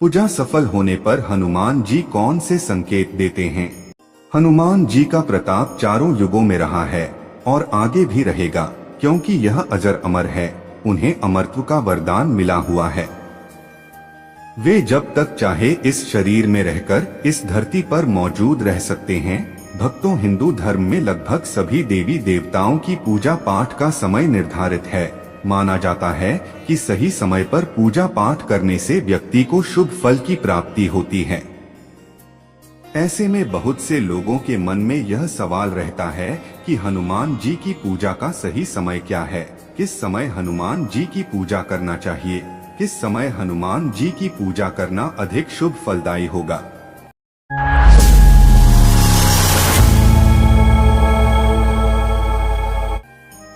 पूजा सफल होने पर हनुमान जी कौन से संकेत देते हैं? हनुमान जी का प्रताप चारों युगों में रहा है और आगे भी रहेगा, क्योंकि यह अजर अमर है। उन्हें अमरत्व का वरदान मिला हुआ है। वे जब तक चाहे इस शरीर में रहकर इस धरती पर मौजूद रह सकते हैं। भक्तों, हिंदू धर्म में लगभग सभी देवी देवताओं की पूजा पाठ का समय निर्धारित है। माना जाता है कि सही समय पर पूजा पाठ करने से व्यक्ति को शुभ फल की प्राप्ति होती है। ऐसे में बहुत से लोगों के मन में यह सवाल रहता है कि हनुमान जी की पूजा का सही समय क्या है? किस समय हनुमान जी की पूजा करना चाहिए? किस समय हनुमान जी की पूजा करना अधिक शुभ फलदायी होगा?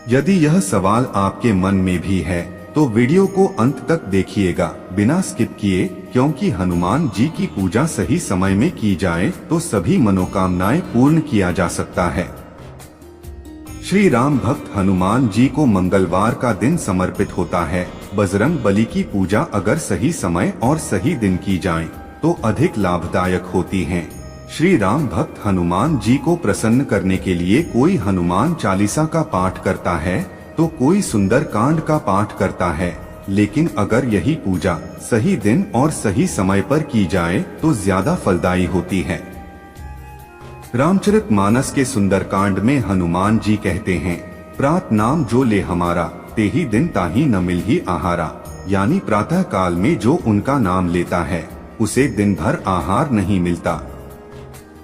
यदि यह सवाल आपके मन में भी है तो वीडियो को अंत तक देखिएगा बिना स्किप किए, क्योंकि हनुमान जी की पूजा सही समय में की जाए तो सभी मनोकामनाएं पूर्ण किया जा सकता है। श्री राम भक्त हनुमान जी को मंगलवार का दिन समर्पित होता है। बजरंग बली की पूजा अगर सही समय और सही दिन की जाए तो अधिक लाभदायक होती है। श्री राम भक्त हनुमान जी को प्रसन्न करने के लिए कोई हनुमान चालीसा का पाठ करता है तो कोई सुंदर कांड का पाठ करता है। लेकिन अगर यही पूजा सही दिन और सही समय पर की जाए तो ज्यादा फलदायी होती है। रामचरितमानस के सुंदरकांड में हनुमान जी कहते हैं, प्रात नाम जो ले हमारा, तेही दिन ताही न मिलही आहारा। यानी प्रातः काल में जो उनका नाम लेता है उसे दिन भर आहार नहीं मिलता।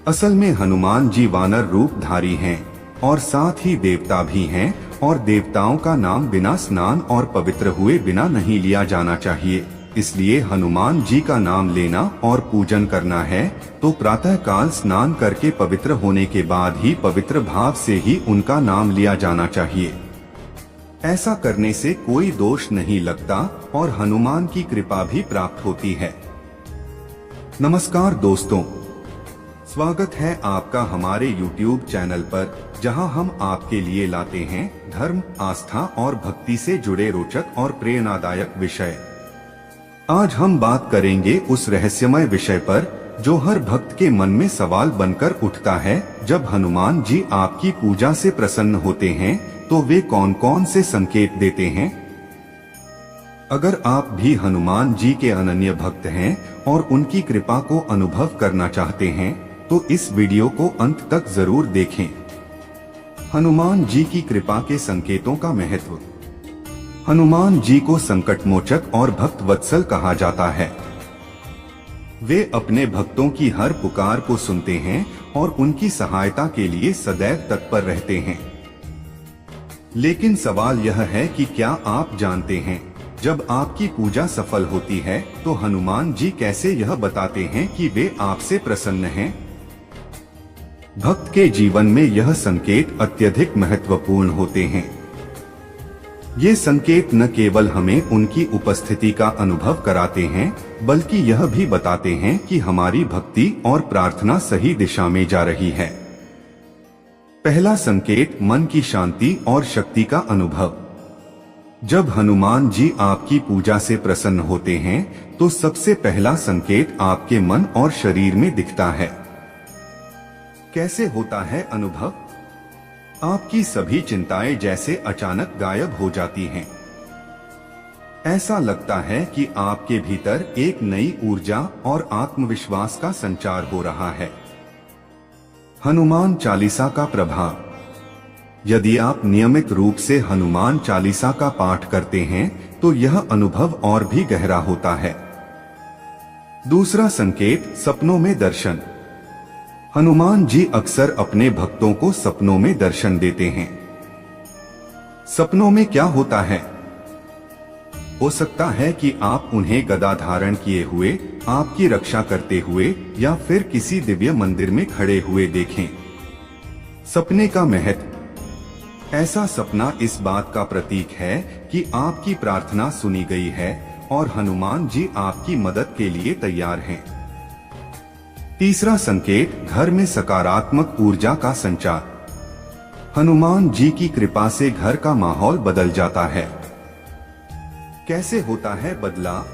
असल में हनुमान जी वानर रूपधारी हैं और साथ ही देवता भी हैं, और देवताओं का नाम बिना स्नान और पवित्र हुए बिना नहीं लिया जाना चाहिए। इसलिए हनुमान जी का नाम लेना और पूजन करना है तो प्रातः काल स्नान करके पवित्र होने के बाद ही पवित्र भाव से ही उनका नाम लिया जाना चाहिए। ऐसा करने से कोई दोष नहीं लगता और हनुमान की कृपा भी प्राप्त होती है। नमस्कार दोस्तों, स्वागत है आपका हमारे YouTube चैनल पर, जहां हम आपके लिए लाते हैं धर्म, आस्था और भक्ति से जुड़े रोचक और प्रेरणादायक विषय। आज हम बात करेंगे उस रहस्यमय विषय पर जो हर भक्त के मन में सवाल बनकर उठता है। जब हनुमान जी आपकी पूजा से प्रसन्न होते हैं तो वे कौन कौन से संकेत देते हैं? अगर आप भी हनुमान जी के अनन्य भक्त हैं और उनकी कृपा को अनुभव करना चाहते हैं तो इस वीडियो को अंत तक जरूर देखें। हनुमान जी की कृपा के संकेतों का महत्व। हनुमान जी को संकटमोचक और भक्त वत्सल कहा जाता है। वे अपने भक्तों की हर पुकार को सुनते हैं और उनकी सहायता के लिए सदैव तत्पर रहते हैं। लेकिन सवाल यह है कि क्या आप जानते हैं, जब आपकी पूजा सफल होती है तो हनुमान जी कैसे यह बताते हैं कि वे आपसे प्रसन्न हैं? भक्त के जीवन में यह संकेत अत्यधिक महत्वपूर्ण होते हैं। ये संकेत न केवल हमें उनकी उपस्थिति का अनुभव कराते हैं, बल्कि यह भी बताते हैं कि हमारी भक्ति और प्रार्थना सही दिशा में जा रही है। पहला संकेत, मन की शांति और शक्ति का अनुभव। जब हनुमान जी आपकी पूजा से प्रसन्न होते हैं तो सबसे पहला संकेत आपके मन और शरीर में दिखता है। कैसे होता है अनुभव? आपकी सभी चिंताएं जैसे अचानक गायब हो जाती हैं। ऐसा लगता है कि आपके भीतर एक नई ऊर्जा और आत्मविश्वास का संचार हो रहा है। हनुमान चालीसा का प्रभाव। यदि आप नियमित रूप से हनुमान चालीसा का पाठ करते हैं तो यह अनुभव और भी गहरा होता है। दूसरा संकेत, सपनों में दर्शन। हनुमान जी अक्सर अपने भक्तों को सपनों में दर्शन देते हैं। सपनों में क्या होता है? हो सकता है कि आप उन्हें गदा धारण किए हुए, आपकी रक्षा करते हुए या फिर किसी दिव्य मंदिर में खड़े हुए देखें। सपने का महत्व। ऐसा सपना इस बात का प्रतीक है कि आपकी प्रार्थना सुनी गई है और हनुमान जी आपकी मदद के लिए तैयार हैं। तीसरा संकेत, घर में सकारात्मक ऊर्जा का संचार। हनुमान जी की कृपा से घर का माहौल बदल जाता है। कैसे होता है बदलाव?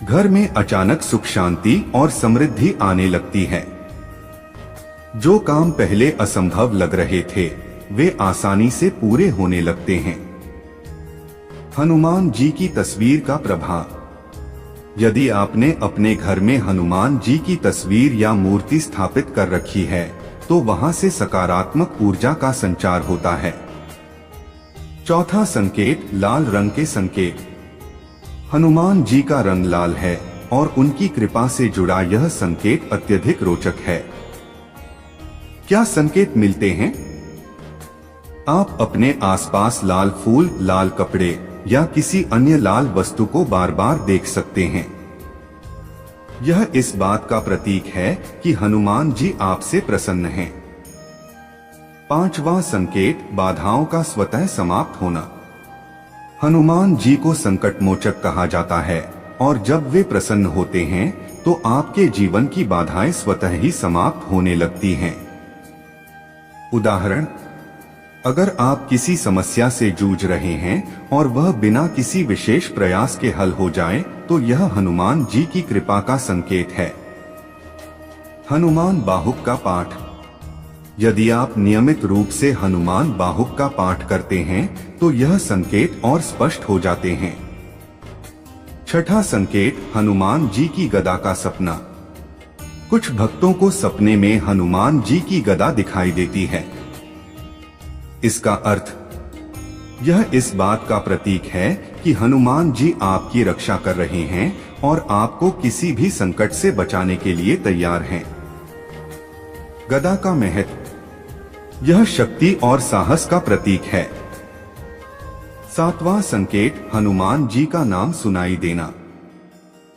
घर में अचानक सुख शांति और समृद्धि आने लगती है। जो काम पहले असंभव लग रहे थे वे आसानी से पूरे होने लगते हैं। हनुमान जी की तस्वीर का प्रभाव। यदि आपने अपने घर में हनुमान जी की तस्वीर या मूर्ति स्थापित कर रखी है तो वहां से सकारात्मक ऊर्जा का संचार होता है। चौथा संकेत, लाल रंग के संकेत। हनुमान जी का रंग लाल है और उनकी कृपा से जुड़ा यह संकेत अत्यधिक रोचक है। क्या संकेत मिलते हैं? आप अपने आसपास लाल फूल, लाल कपड़े या किसी अन्य लाल वस्तु को बार बार देख सकते हैं। यह इस बात का प्रतीक है कि हनुमान जी आपसे प्रसन्न हैं। पांचवा संकेत, बाधाओं का स्वतः समाप्त होना। हनुमान जी को संकट मोचक कहा जाता है और जब वे प्रसन्न होते हैं तो आपके जीवन की बाधाएं स्वतः ही समाप्त होने लगती हैं। उदाहरण, अगर आप किसी समस्या से जूझ रहे हैं और वह बिना किसी विशेष प्रयास के हल हो जाए तो यह हनुमान जी की कृपा का संकेत है। हनुमान बाहुक का पाठ। यदि आप नियमित रूप से हनुमान बाहुक का पाठ करते हैं तो यह संकेत और स्पष्ट हो जाते हैं। छठा संकेत, हनुमान जी की गदा का सपना। कुछ भक्तों को सपने में हनुमान जी की गदा दिखाई देती है। इसका अर्थ यह इस बात का प्रतीक है कि हनुमान जी आपकी रक्षा कर रहे हैं और आपको किसी भी संकट से बचाने के लिए तैयार हैं। गदा का महत्व। यह शक्ति और साहस का प्रतीक है। सातवां संकेत, हनुमान जी का नाम सुनाई देना।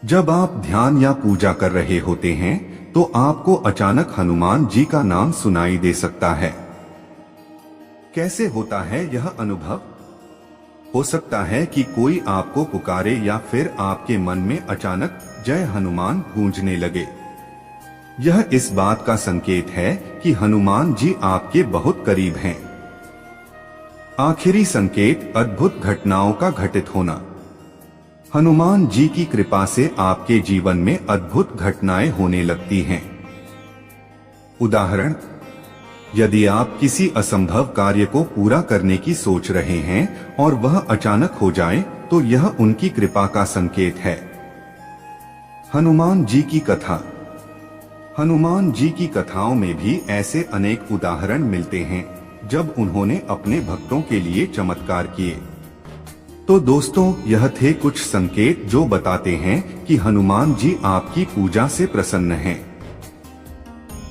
जब आप ध्यान या पूजा कर रहे होते हैं तो आपको अचानक हनुमान जी का नाम सुनाई दे सकता है। कैसे होता है यह अनुभव? हो सकता है कि कोई आपको पुकारे या फिर आपके मन में अचानक जय हनुमान गूंजने लगे। यह इस बात का संकेत है कि हनुमान जी आपके बहुत करीब हैं। आखिरी संकेत, अद्भुत घटनाओं का घटित होना। हनुमान जी की कृपा से आपके जीवन में अद्भुत घटनाएं होने लगती हैं। उदाहरण, यदि आप किसी असंभव कार्य को पूरा करने की सोच रहे हैं और वह अचानक हो जाए तो यह उनकी कृपा का संकेत है। हनुमान जी की कथा। हनुमान जी की कथाओं में भी ऐसे अनेक उदाहरण मिलते हैं जब उन्होंने अपने भक्तों के लिए चमत्कार किए। तो दोस्तों, यह थे कुछ संकेत जो बताते हैं कि हनुमान जी आपकी पूजा से प्रसन्न हैं।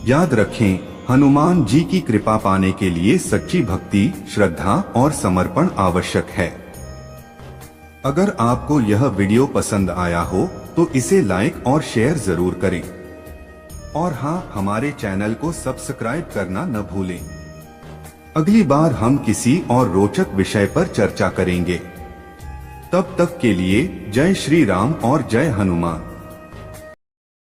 याद रखें, हनुमान जी की कृपा पाने के लिए सच्ची भक्ति, श्रद्धा और समर्पण आवश्यक है। अगर आपको यह वीडियो पसंद आया हो तो इसे लाइक और शेयर जरूर करें। और हाँ, हमारे चैनल को सब्सक्राइब करना न भूलें। अगली बार हम किसी और रोचक विषय पर चर्चा करेंगे। तब तक के लिए जय श्री राम और जय हनुमान।